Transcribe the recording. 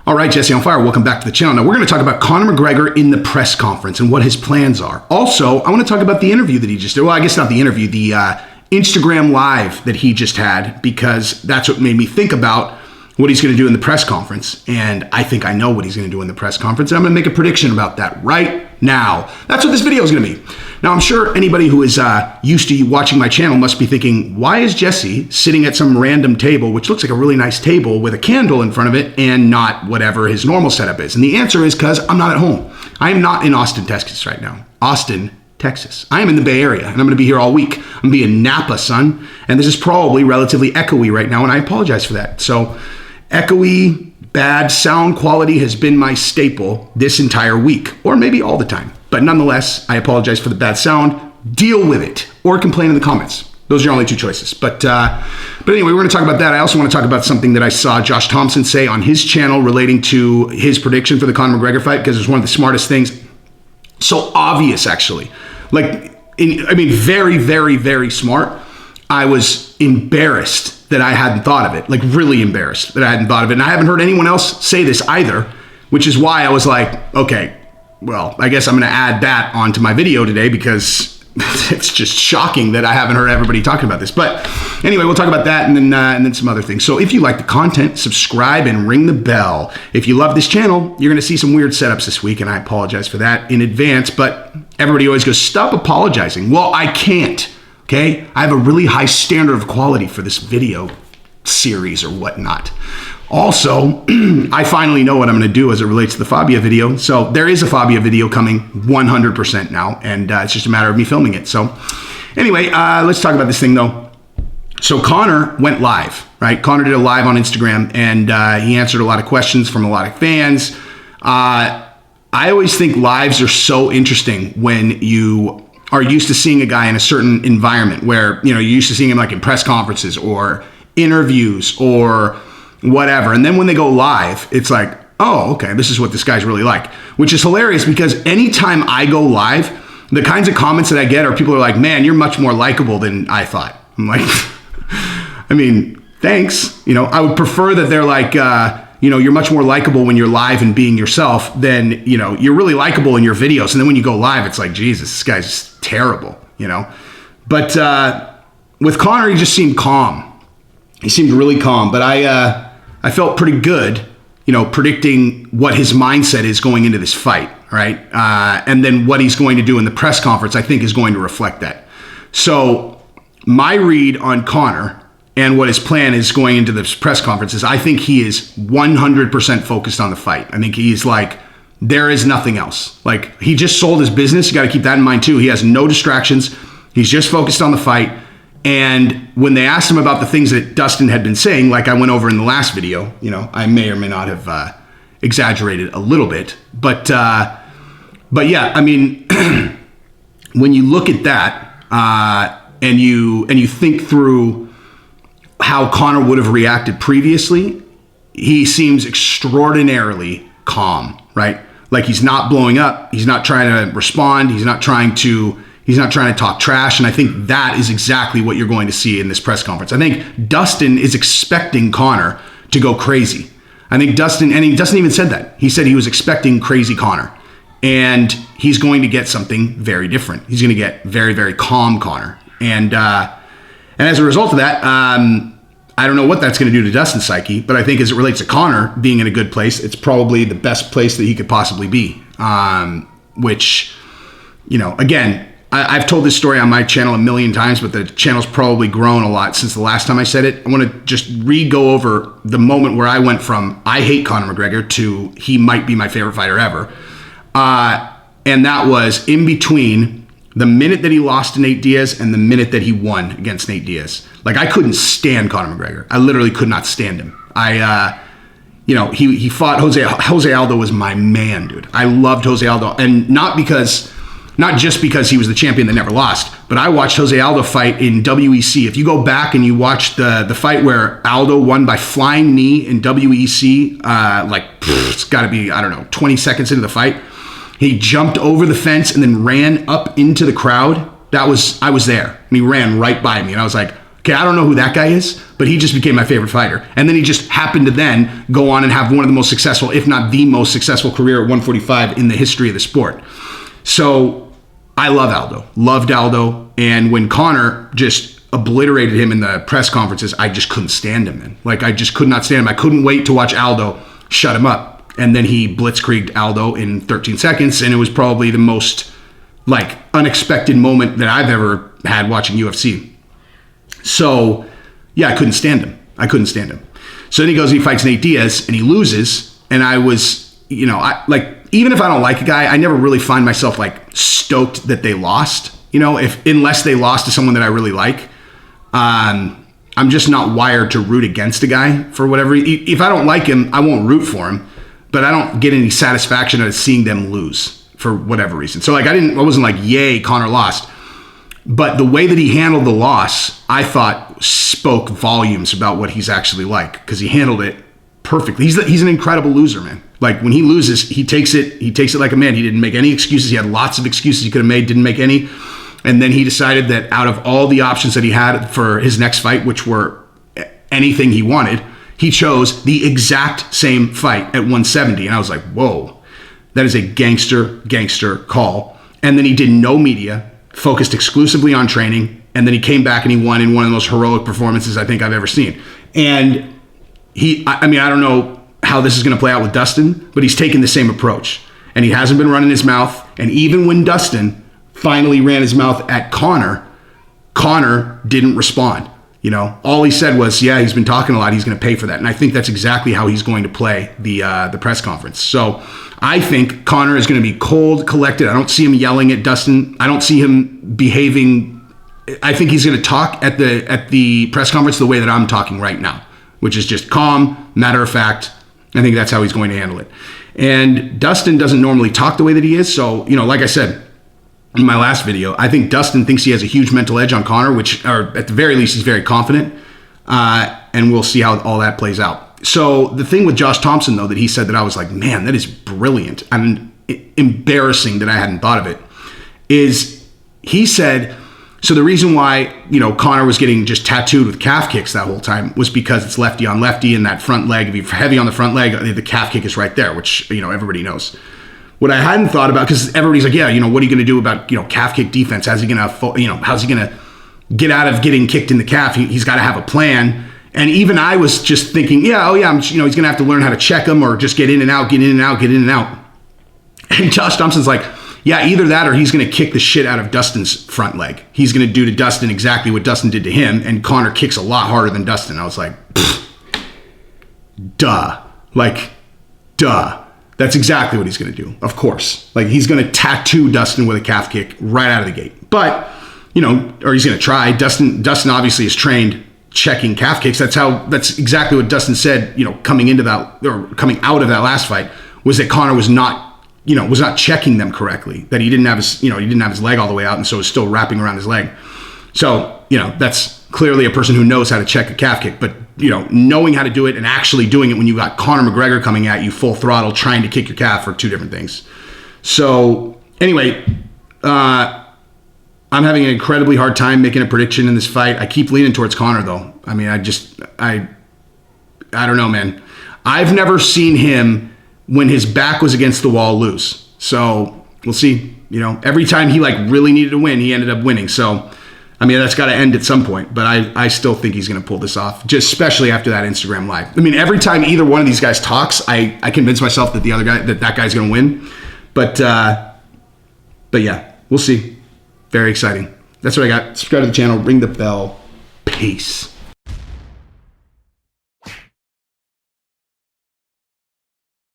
All right, Jesse on Fire, welcome back to the channel. Now, we're going to talk about Conor McGregor in the press conference and what his plans are. Also, I want to talk about the interview that he just did. Well, I guess not the interview, the Instagram Live that he just had, because that's what made me think about what he's going to do in the press conference. And I think I know what he's going to do in the press conference, and I'm going to make a prediction about that right now. That's what this video is going to be. Now, I'm sure anybody who is used to watching my channel must be thinking, why is Jesse sitting at some random table, which looks like a really nice table with a candle in front of it, and not whatever his normal setup is? And the answer is because I'm not at home. I am not in Austin, Texas right now. Austin, Texas. I am in the Bay Area, and I'm going to be here all week. I'm going to be in Napa, son. And this is probably relatively echoey right now, and I apologize for that. So echoey, bad sound quality has been my staple this entire week, or maybe all the time. But nonetheless, I apologize for the bad sound. Deal with it, or complain in the comments. Those are your only two choices. But anyway, we're going to talk about that. I also want to talk about something that I saw Josh Thompson say on his channel relating to his prediction for the Conor McGregor fight, because it's one of the smartest things. So obvious, actually. Very, very, very smart. I was embarrassed that I hadn't thought of it. Like, really embarrassed that I hadn't thought of it. And I haven't heard anyone else say this either, which is why I was like, okay, well, I guess I'm going to add that onto my video today, because it's just shocking that I haven't heard everybody talking about this. But anyway, we'll talk about that and then some other things. So if you like the content, subscribe and ring the bell. If you love this channel, you're going to see some weird setups this week, and I apologize for that in advance. But everybody always goes, stop apologizing. Well, I can't. Okay? I have a really high standard of quality for this video series or whatnot. Also, I finally know what I'm going to do as it relates to the Fabia video. So there is a Fabia video coming 100% now, and it's just a matter of me filming it. So anyway, let's talk about this thing though. So Conor went live, right? Conor did a live on Instagram, and he answered a lot of questions from a lot of fans. I always think lives are so interesting when you are used to seeing a guy in a certain environment where, you're used to seeing him like in press conferences or interviews or whatever. And then when they go live, it's like, oh, okay, this is what this guy's really like, which is hilarious, because anytime I go live, the kinds of comments that I get are people are like, man, you're much more likable than I thought. I'm like, I mean, thanks. I would prefer that they're like, you're much more likable when you're live and being yourself than, you're really likable in your videos. And then when you go live, it's like, Jesus, this guy's terrible, But with Conor, he just seemed calm. He seemed really calm. But I felt pretty good, predicting what his mindset is going into this fight, right? And then what he's going to do in the press conference, I think, is going to reflect that. So my read on Conor and what his plan is going into this press conference is, I think he is 100% focused on the fight. I think he's like, there is nothing else. Like, he just sold his business. You got to keep that in mind too. He has no distractions. He's just focused on the fight. And when they asked him about the things that Dustin had been saying, like I went over in the last video, I may or may not have exaggerated a little bit, but yeah, I mean, when you look at that and you think through how Conor would have reacted previously, he seems extraordinarily calm, right? Like, he's not blowing up. He's not trying to respond. He's not trying to talk trash. And I think that is exactly what you're going to see in this press conference. I think Dustin is expecting Conor to go crazy. I think Dustin, and he Dustin even said that. He said he was expecting crazy Conor. And he's going to get something very different. He's going to get very, very calm Conor. And as a result of that, I don't know what that's going to do to Dustin's psyche, but I think as it relates to Conor being in a good place, it's probably the best place that he could possibly be. Which, again, I've told this story on my channel a million times, but the channel's probably grown a lot since the last time I said it. I want to just go over the moment where I went from, I hate Conor McGregor, to he might be my favorite fighter ever. And that was in between the minute that he lost to Nate Diaz and the minute that he won against Nate Diaz. Like, I couldn't stand Conor McGregor. I literally could not stand him. He fought Jose Aldo was my man, dude. I loved Jose Aldo, and not just because he was the champion that never lost, but I watched Jose Aldo fight in WEC. If you go back and you watch the fight where Aldo won by flying knee in WEC, it's got to be, 20 seconds into the fight, he jumped over the fence and then ran up into the crowd. I was there, and he ran right by me, and I was like, Okay, I don't know who that guy is, but he just became my favorite fighter. And then he just happened to then go on and have one of the most successful, if not the most successful career at 145 in the history of the sport. So I love Aldo, loved Aldo. And when Conor just obliterated him in the press conferences, I just couldn't stand him, man. Like, I just could not stand him. I couldn't wait to watch Aldo shut him up. And then he blitzkrieged Aldo in 13 seconds. And it was probably the most, like, unexpected moment that I've ever had watching UFC. So, yeah, I couldn't stand him. So then he goes and he fights Nate Diaz and he loses. And I was, you know, even if I don't like a guy, I never really find myself like stoked that they lost, you know, unless they lost to someone that I really like. I'm just not wired to root against a guy for whatever. If I don't like him, I won't root for him, but I don't get any satisfaction out of seeing them lose for whatever reason. So like, I wasn't like, yay, Conor lost. But the way that he handled the loss, I thought spoke volumes about what he's actually like, because he handled it perfectly. He's an incredible loser, man. Like, when he loses, he takes it like a man. He didn't make any excuses. He had lots of excuses he could have made, didn't make any. And then he decided that out of all the options that he had for his next fight, which were anything he wanted, he chose the exact same fight at 170. And I was like, whoa, that is a gangster call. And then he did no media, focused exclusively on training, and then he came back and he won in one of the most heroic performances I think I've ever seen. And I mean, I don't know how this is going to play out with Dustin, but he's taken the same approach. And he hasn't been running his mouth. And even when Dustin finally ran his mouth at Conor didn't respond. You know, all he said was, yeah, he's been talking a lot. He's going to pay for that. And I think that's exactly how he's going to play the press conference. So I think Conor is going to be cold, collected. I don't see him yelling at Dustin. I don't see him behaving. I think he's going to talk at the press conference the way that I'm talking right now, which is just calm, matter of fact. I think that's how he's going to handle it. And Dustin doesn't normally talk the way that he is. So, you know, like I said in my last video, I think Dustin thinks he has a huge mental edge on Conor, or at the very least, he's very confident. And we'll see how all that plays out. So the thing with Josh Thompson, though, that he said that I was like, man, that is brilliant and embarrassing that I hadn't thought of it, is he said, so the reason why, you know, Conor was getting just tattooed with calf kicks that whole time was because it's lefty on lefty, and that front leg, if you're heavy on the front leg, the calf kick is right there, which, you know, everybody knows. What I hadn't thought about, because everybody's like, yeah, you know, what are you going to do about, you know, calf kick defense? How's he going to get out of getting kicked in the calf? He's got to have a plan. And even I was just thinking, he's going to have to learn how to check him or just get in and out. And Josh Thompson's like, yeah, either that or he's going to kick the shit out of Dustin's front leg. He's going to do to Dustin exactly what Dustin did to him, and Conor kicks a lot harder than Dustin. I was like, duh. That's exactly what he's going to do, of course. Like, he's going to tattoo Dustin with a calf kick right out of the gate. But, you know, or he's going to try. Dustin obviously is trained checking calf kicks. That's exactly what Dustin said, you know, coming out of that last fight, was that Conor was not checking them correctly, that he didn't have his leg all the way out, and so it was still wrapping around his leg. So, you know, that's clearly a person who knows how to check a calf kick, but, you know, knowing how to do it and actually doing it when you got Conor McGregor coming at you full throttle trying to kick your calf are two different things. So anyway, I'm having an incredibly hard time making a prediction in this fight. I keep leaning towards Conor, though. I mean, I don't know, man. I've never seen him, when his back was against the wall, lose. So we'll see. You know, every time he like really needed to win, he ended up winning. So, I mean, that's got to end at some point. But I still think he's going to pull this off, just especially after that Instagram live. I mean, every time either one of these guys talks, I convince myself that that guy's going to win. But yeah, we'll see. Very exciting. That's what I got. Subscribe to the channel. Ring the bell. Peace.